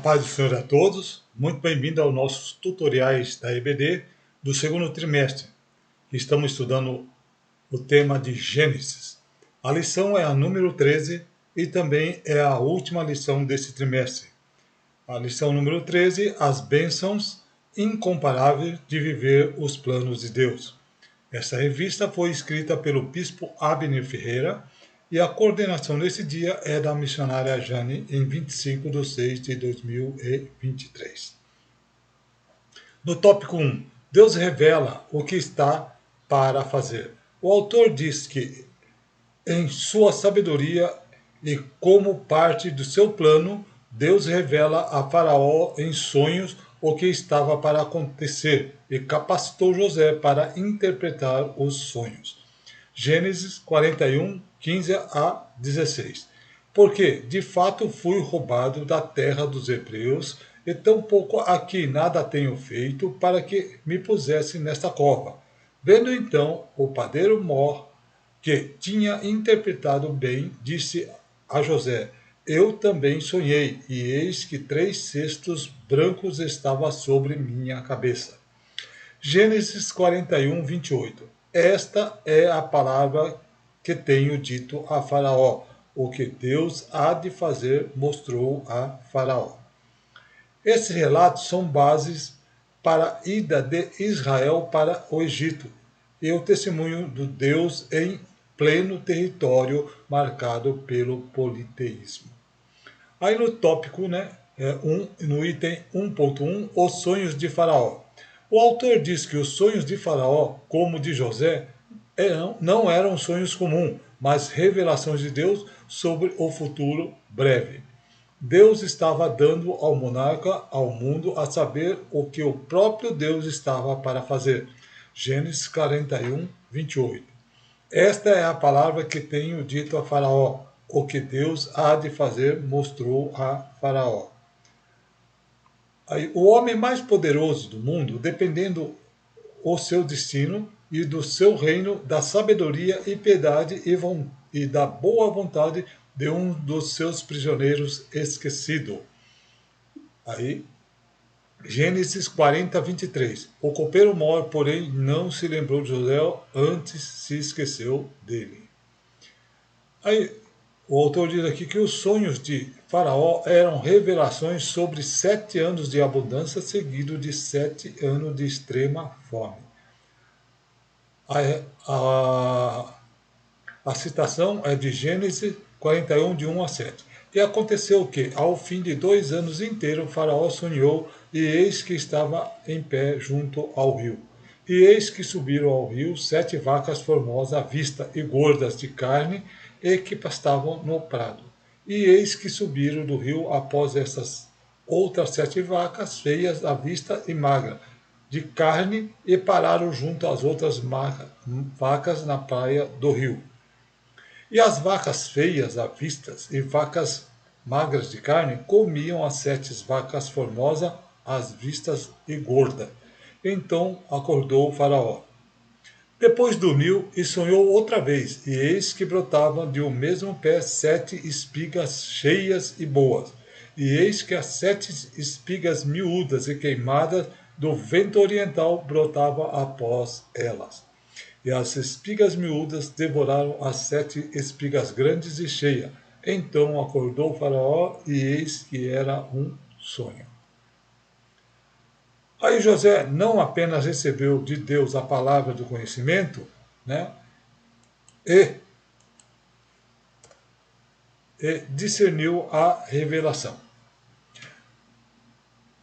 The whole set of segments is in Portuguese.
paz do Senhor a todos, muito bem-vindo aos nossos tutoriais da EBD do segundo trimestre. Estamos estudando o tema de Gênesis. A lição é a número 13 e também é a última lição desse trimestre. A lição número 13, as bênçãos incomparáveis de viver os planos de Deus. Essa revista foi escrita pelo bispo Abner Ferreira e a coordenação desse dia é da missionária Jane em 25/6/2023. No tópico 1, Deus revela o que está para fazer. O autor diz que, em sua sabedoria e como parte do seu plano, Deus revela a Faraó em sonhos o que estava para acontecer e capacitou José para interpretar os sonhos. Gênesis 41, 15 a 16. Porque, de fato, fui roubado da terra dos hebreus, e tampouco aqui nada tenho feito para que me pusesse nesta cova. Vendo então o padeiro Mor, que tinha interpretado bem, disse a José: Eu também sonhei, e eis que 3 cestos brancos estavam sobre minha cabeça. Gênesis 41, 28. Esta é a palavra que tenho dito a Faraó. O que Deus há de fazer mostrou a Faraó. Esses relatos são bases para a ida de Israel para o Egito e o testemunho do Deus em pleno território marcado pelo politeísmo. Aí no tópico, no item 1.1, os sonhos de Faraó. O autor diz que os sonhos de Faraó, como de José, não eram sonhos comuns, mas revelações de Deus sobre o futuro breve. Deus estava dando ao monarca, ao mundo, a saber o que o próprio Deus estava para fazer. Gênesis 41, 28. Esta é a palavra que tenho dito a Faraó. O que Deus há de fazer mostrou a Faraó. Aí, o homem mais poderoso do mundo, dependendo o seu destino e do seu reino, da sabedoria e piedade e da boa vontade de um dos seus prisioneiros esquecido. Aí, Gênesis 40, 23. O copeiro Mor, porém, não se lembrou de José, antes se esqueceu dele. Aí, o autor diz aqui que os sonhos de Faraó eram revelações sobre 7 anos de abundância, seguido de 7 anos de extrema fome. A citação é de Gênesis 41, de 1 a 7. E aconteceu que, ao fim de 2 anos inteiros, Faraó sonhou, e eis que estava em pé junto ao rio. E eis que subiram ao rio 7 vacas formosas à vista e gordas de carne, e que pastavam no prado. E eis que subiram do rio após essas outras 7 vacas, feias à vista e magras, de carne, e pararam junto às outras vacas na praia do rio. E as vacas feias à vista e vacas magras de carne comiam as 7 vacas formosas às vistas e gordas. Então acordou o Faraó. Depois dormiu e sonhou outra vez, e eis que brotavam de um mesmo pé 7 espigas cheias e boas. E eis que as 7 espigas miúdas e queimadas do vento oriental brotavam após elas. E as espigas miúdas devoraram as 7 espigas grandes e cheias. Então acordou o Faraó, e eis que era um sonho. Aí José não apenas recebeu de Deus a palavra do conhecimento, e discerniu a revelação.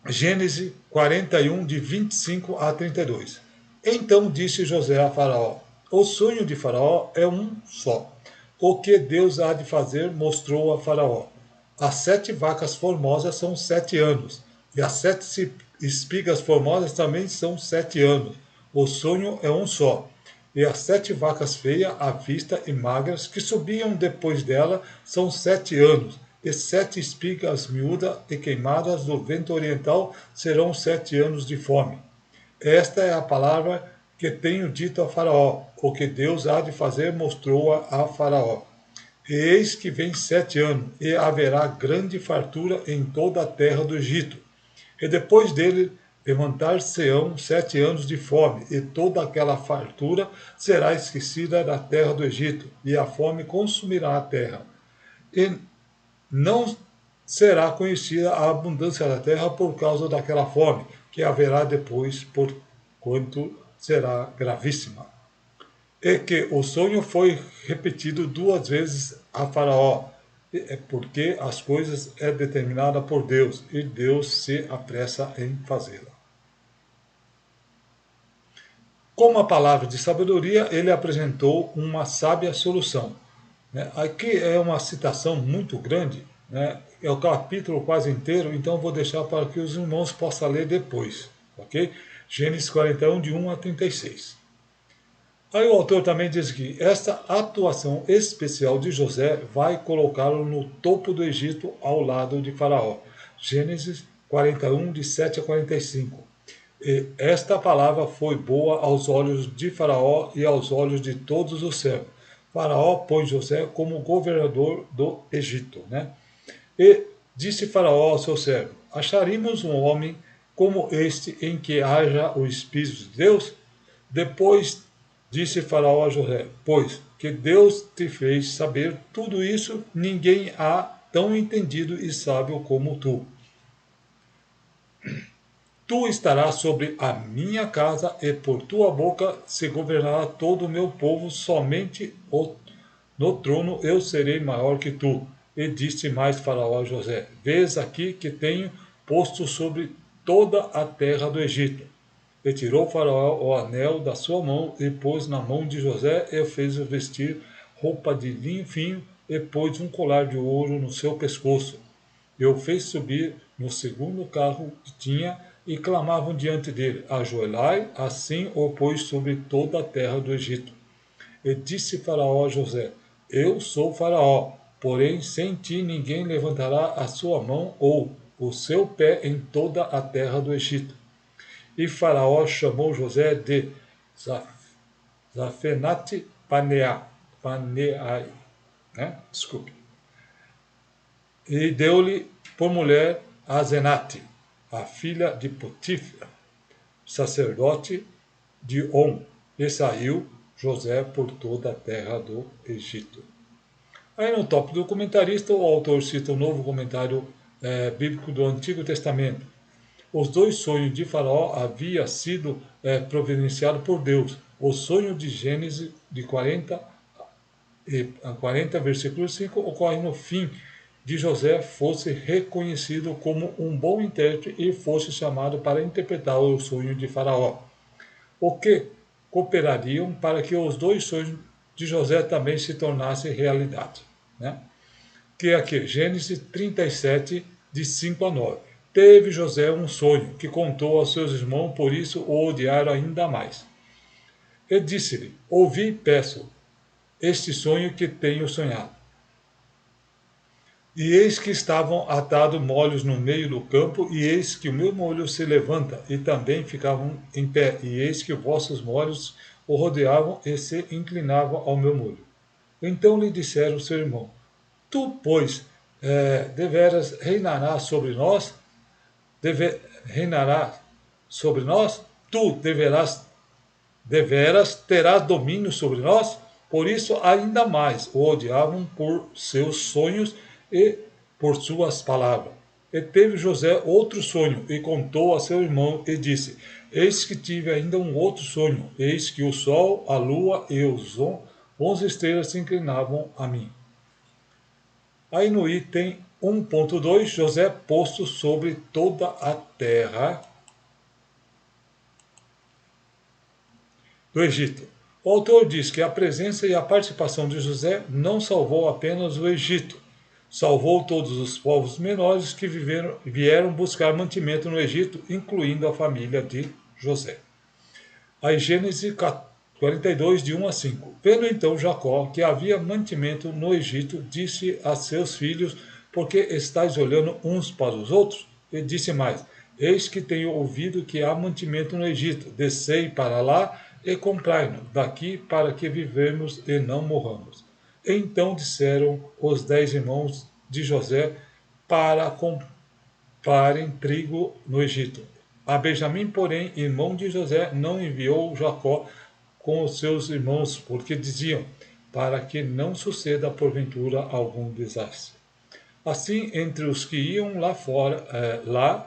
Gênesis 41, de 25 a 32. Então disse José a Faraó: O sonho de Faraó é um só. O que Deus há de fazer mostrou a Faraó. As 7 vacas formosas são 7 anos, e as 7 espigas formosas também são 7 anos. O sonho é um só. E as 7 vacas feias, à vista e magras, que subiam depois dela, são 7 anos. E 7 espigas miúdas e queimadas do vento oriental serão 7 anos de fome. Esta é a palavra que tenho dito a Faraó. O que Deus há de fazer mostrou a Faraó. E eis que vem 7 anos, e haverá grande fartura em toda a terra do Egito. E depois dele levantar-se-ão 7 anos de fome, e toda aquela fartura será esquecida da terra do Egito, e a fome consumirá a terra. E não será conhecida a abundância da terra por causa daquela fome, que haverá depois, por quanto será gravíssima. E que o sonho foi repetido 2 vezes a Faraó, porque as coisas é determinada por Deus, e Deus se apressa em fazê-la. Com uma palavra de sabedoria, ele apresentou uma sábia solução. Aqui é uma citação muito grande, né? É o capítulo quase inteiro, então vou deixar para que os irmãos possam ler depois, ok? Gênesis 41, de 1 a 36. Aí o autor também diz que esta atuação especial de José vai colocá-lo no topo do Egito ao lado de Faraó. Gênesis 41, de 7 a 45. E esta palavra foi boa aos olhos de Faraó e aos olhos de todos os servos. Faraó pôs José como governador do Egito, né? E disse Faraó ao seu servo: acharíamos um homem como este em que haja o Espírito de Deus? Depois disse Faraó a José: pois que Deus te fez saber tudo isso, ninguém há tão entendido e sábio como tu. Tu estarás sobre a minha casa, e por tua boca se governará todo o meu povo, somente no trono eu serei maior que tu. E disse mais Faraó a José: vês aqui que tenho posto sobre toda a terra do Egito. E tirou Faraó o anel da sua mão, e pôs na mão de José, e fez-o vestir roupa de linho fino, e pôs um colar de ouro no seu pescoço. E o fez subir no segundo carro que tinha, e clamavam diante dele: ajoelhai, assim o pôs sobre toda a terra do Egito. E disse Faraó a José: eu sou Faraó, porém sem ti ninguém levantará a sua mão ou o seu pé em toda a terra do Egito. E Faraó chamou José de Zafenate Paneai, né? Desculpe. E deu-lhe por mulher a Zenate, a filha de Potifra, sacerdote de On, e saiu José por toda a terra do Egito. Aí no tópico do comentarista, o autor cita um novo comentário bíblico do Antigo Testamento. Os 2 sonhos de Faraó haviam sido providenciados por Deus. O sonho de Gênesis de 40, versículo 5, ocorre no fim de José fosse reconhecido como um bom intérprete e fosse chamado para interpretar o sonho de Faraó. O que cooperariam para que os 2 sonhos de José também se tornassem realidade, né? Que é aqui, Gênesis 37, de 5 a 9. Teve José um sonho, que contou aos seus irmãos, por isso o odiaram ainda mais. E disse-lhe: ouvi, peço, este sonho que tenho sonhado. E eis que estavam atados molhos no meio do campo, e eis que o meu molho se levanta, e também ficavam em pé, e eis que vossos molhos o rodeavam e se inclinavam ao meu molho. Então lhe disseram seu irmão: tu, pois, deveras reinarás sobre nós? Reinarás sobre nós? Tu deveras terás domínio sobre nós? Por isso, ainda mais o odiavam por seus sonhos e por suas palavras. E teve José outro sonho, e contou a seu irmão, e disse: eis que tive ainda um outro sonho, eis que o sol, a lua e os 11 estrelas se inclinavam a mim. Aí no item 1.2, José posto sobre toda a terra do Egito. O autor diz que a presença e a participação de José não salvou apenas o Egito, salvou todos os povos menores que vieram buscar mantimento no Egito, incluindo a família de José. Aí Gênesis 42, de 1 a 5. Vendo então Jacó que havia mantimento no Egito, disse a seus filhos: por que estáis olhando uns para os outros? E disse mais: eis que tenho ouvido que há mantimento no Egito, descei para lá e comprai-nos daqui, para que vivemos e não morramos. Então disseram os 10 irmãos de José para comprarem trigo no Egito. A Benjamim, porém, irmão de José, não enviou Jacó com os seus irmãos, porque diziam, para que não suceda porventura algum desastre. Assim, entre os que iam lá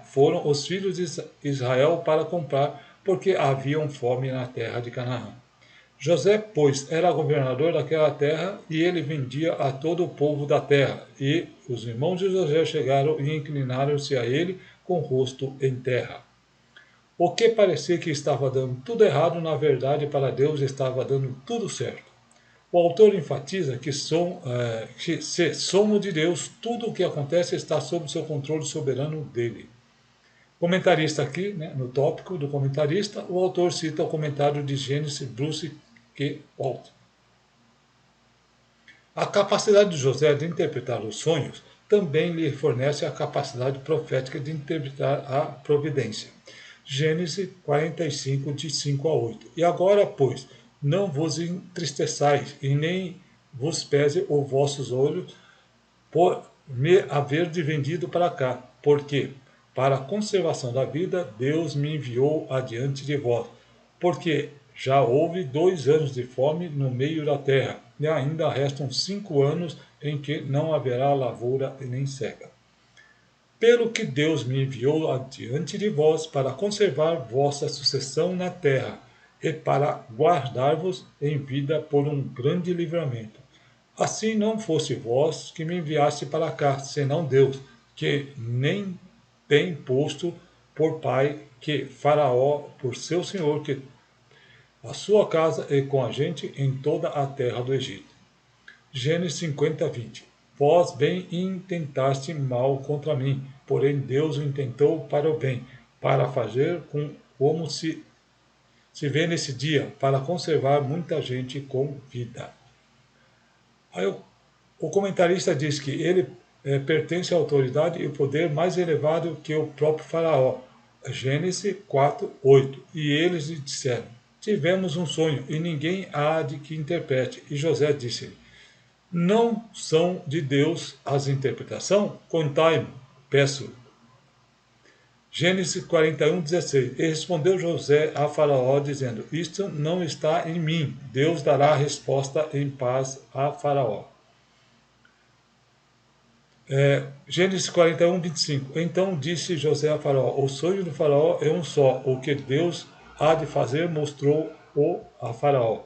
foram os filhos de Israel para comprar, porque haviam fome na terra de Canaã. José, pois, era governador daquela terra, e ele vendia a todo o povo da terra. E os irmãos de José chegaram e inclinaram-se a ele com o rosto em terra. O que parecia que estava dando tudo errado, na verdade, para Deus estava dando tudo certo. O autor enfatiza que se somos de Deus, tudo o que acontece está sob o seu controle soberano dele. Comentarista aqui, né, no tópico do comentarista, o autor cita o comentário de Gênesis Bruce Q. Walt. A capacidade de José de interpretar os sonhos também lhe fornece a capacidade profética de interpretar a providência. Gênesis 45, de 5 a 8. E agora, pois, não vos entristeçais, e nem vos pese os vossos olhos por me haver de vendido para cá, porque, para a conservação da vida, Deus me enviou adiante de vós, porque já houve 2 anos de fome no meio da terra, e ainda restam 5 anos em que não haverá lavoura e nem seca. Pelo que Deus me enviou adiante de vós para conservar vossa sucessão na terra e para guardar-vos em vida por um grande livramento. Assim não fosse vós que me enviaste para cá, senão Deus, que nem tem posto por pai que Faraó por seu senhor, que a sua casa e com a gente em toda a terra do Egito. Gênesis 50, 20. Vós bem intentaste mal contra mim, porém Deus o intentou para o bem, para fazer como se vê nesse dia, para conservar muita gente com vida. Aí o comentarista diz que ele pertence à autoridade e poder mais elevado que o próprio Faraó. Gênesis 4, 8. E eles lhe disseram, tivemos um sonho, e ninguém há de que interprete. E José disse-lhe, não são de Deus as interpretações? Contai-me, peço. Gênesis 41, 16. E respondeu José a Faraó, dizendo, isto não está em mim, Deus dará resposta em paz a Faraó. Gênesis 41, 25. Então disse José a Faraó, o sonho do Faraó é um só, o que Deus há de fazer mostrou-o a Faraó.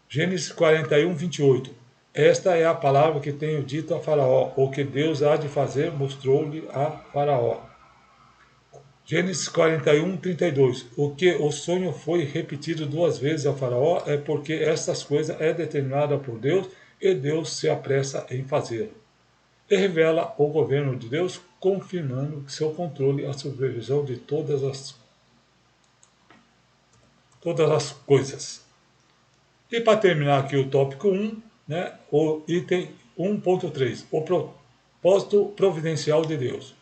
Gênesis 41, 28. Esta é a palavra que tenho dito a Faraó, o que Deus há de fazer mostrou-lhe a Faraó. Gênesis 41, 32. O que o sonho foi repetido 2 vezes a Faraó é porque estas coisas é determinada por Deus e Deus se apressa em fazê-lo. E revela o governo de Deus, confirmando seu controle e a supervisão de todas as coisas. E para terminar aqui o tópico 1, né, o item 1.3, o propósito providencial de Deus.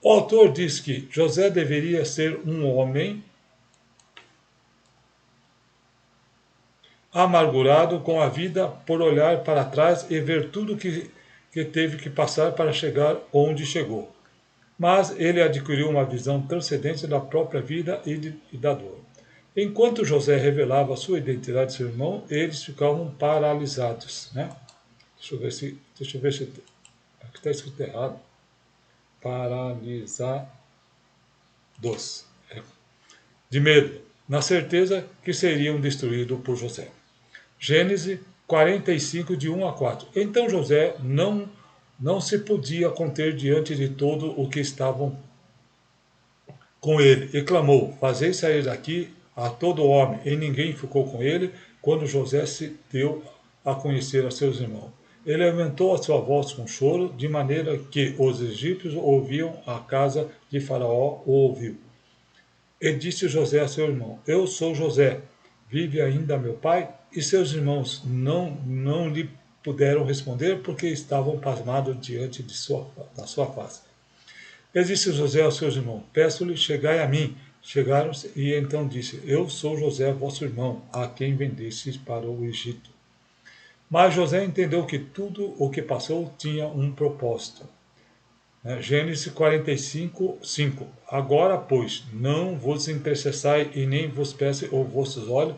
O autor diz que José deveria ser um homem amargurado com a vida por olhar para trás e ver tudo que teve que passar para chegar onde chegou. Mas ele adquiriu uma visão transcendente da própria vida e da dor. Enquanto José revelava sua identidade de seu irmão, eles ficavam paralisados. Né? Deixa eu ver se aqui está escrito errado. Paralisados. De medo, na certeza que seriam destruídos por José. Gênesis 45, de 1 a 4. Então José não se podia conter diante de todo o que estavam com ele, e clamou, fazei sair daqui a todo homem, e ninguém ficou com ele, quando José se deu a conhecer a seus irmãos. Ele aumentou a sua voz com choro, de maneira que os egípcios ouviam, a casa de Faraó o ouviu. E disse José a seu irmão, eu sou José, vive ainda meu pai? E seus irmãos não lhe puderam responder, porque estavam pasmados diante da sua face. E disse José aos seus irmãos, peço-lhe, chegai a mim. Chegaram-se, e então disse, eu sou José, vosso irmão, a quem vendestes para o Egito. Mas José entendeu que tudo o que passou tinha um propósito. Gênesis 45, 5. Agora, pois, não vos intercessai e nem vos peço os vossos olhos,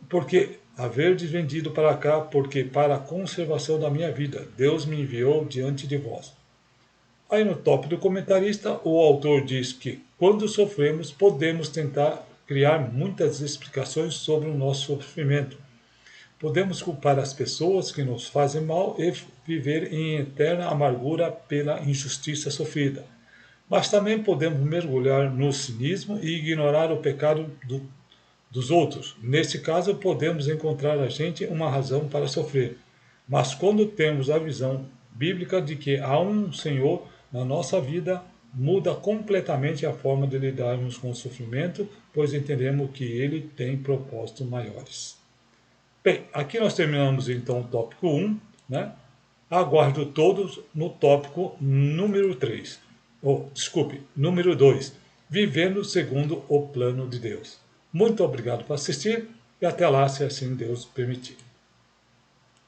porque haverdes vendido para cá, porque para a conservação da minha vida, Deus me enviou diante de vós. Aí no top do comentarista, o autor diz que quando sofremos, podemos tentar criar muitas explicações sobre o nosso sofrimento. Podemos culpar as pessoas que nos fazem mal e viver em eterna amargura pela injustiça sofrida. Mas também podemos mergulhar no cinismo e ignorar o pecado dos outros. Nesse caso, podemos encontrar a gente uma razão para sofrer. Mas quando temos a visão bíblica de que há um Senhor na nossa vida, muda completamente a forma de lidarmos com o sofrimento, pois entendemos que ele tem propósitos maiores. Bem, aqui nós terminamos então o tópico 1, né? Aguardo todos no tópico número 3. Desculpe, número 2. Vivendo segundo o plano de Deus. Muito obrigado por assistir e até lá, se assim Deus permitir.